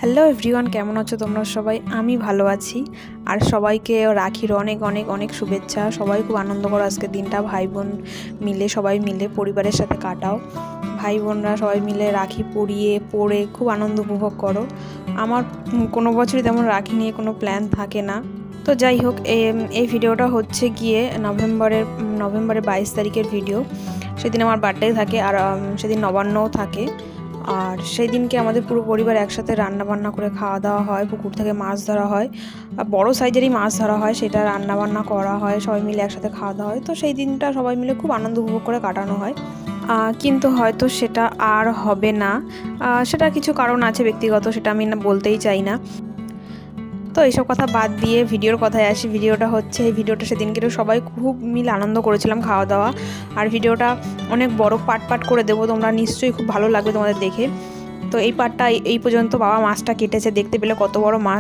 Hello everyone, কেমন আছো তোমরা সবাই? আমি ভালো আছি। আর সবাইকে রাখির অনেক অনেক অনেক শুভেচ্ছা। সবাই খুব আনন্দ করো আজকের দিনটা, ভাই বোন মিলে সবাই মিলে পরিবারের সাথে কাটাও। ভাই বোনরা সবাই মিলে রাখি পরে খুব আনন্দ উপভোগ করো। আমার কোনো বছরই তেমন রাখি নিয়ে কোনো প্ল্যান থাকে না। তো যাই হোক, এই ভিডিওটা হচ্ছে গিয়ে নভেম্বরের 22 তারিখের ভিডিও। সেদিন আমার বার্থডে থাকে আর সেদিন নবান্নও থাকে। আর সেই দিনকে আমাদের পুরো পরিবার একসাথে রান্না বান্না করে খাওয়া দাওয়া হয়, পুকুর থেকে মাছ ধরা হয়, বড় সাইজেরই মাছ ধরা হয়, সেটা রান্না বান্না করা হয়, সবাই মিলে একসাথে খাওয়া দাওয়া হয়। তো সেই দিনটা সবাই মিলে খুব আনন্দ উপভোগ করে কাটানো হয়। কিন্তু হয়তো সেটা আর হবে না। সেটা কিছু কারণ আছে ব্যক্তিগত, সেটা আমি না বলতেই চাই না। তো এইসব কথা বাদ দিয়ে ভিডিওর কথায় আসি। এই ভিডিওটা সেদিনকে সবাই খুব মিলে আনন্দ করেছিলাম, খাওয়া দাওয়া। আর ভিডিওটা অনেক বড় পার্ট করে দেবো, তোমরা নিশ্চয়ই খুব ভালো লাগবে তোমাদের দেখে। তো এই পার্টটা এই পর্যন্ত বাবা মাছটা কেটেছে, দেখতে পেলে কত বড় মাছ।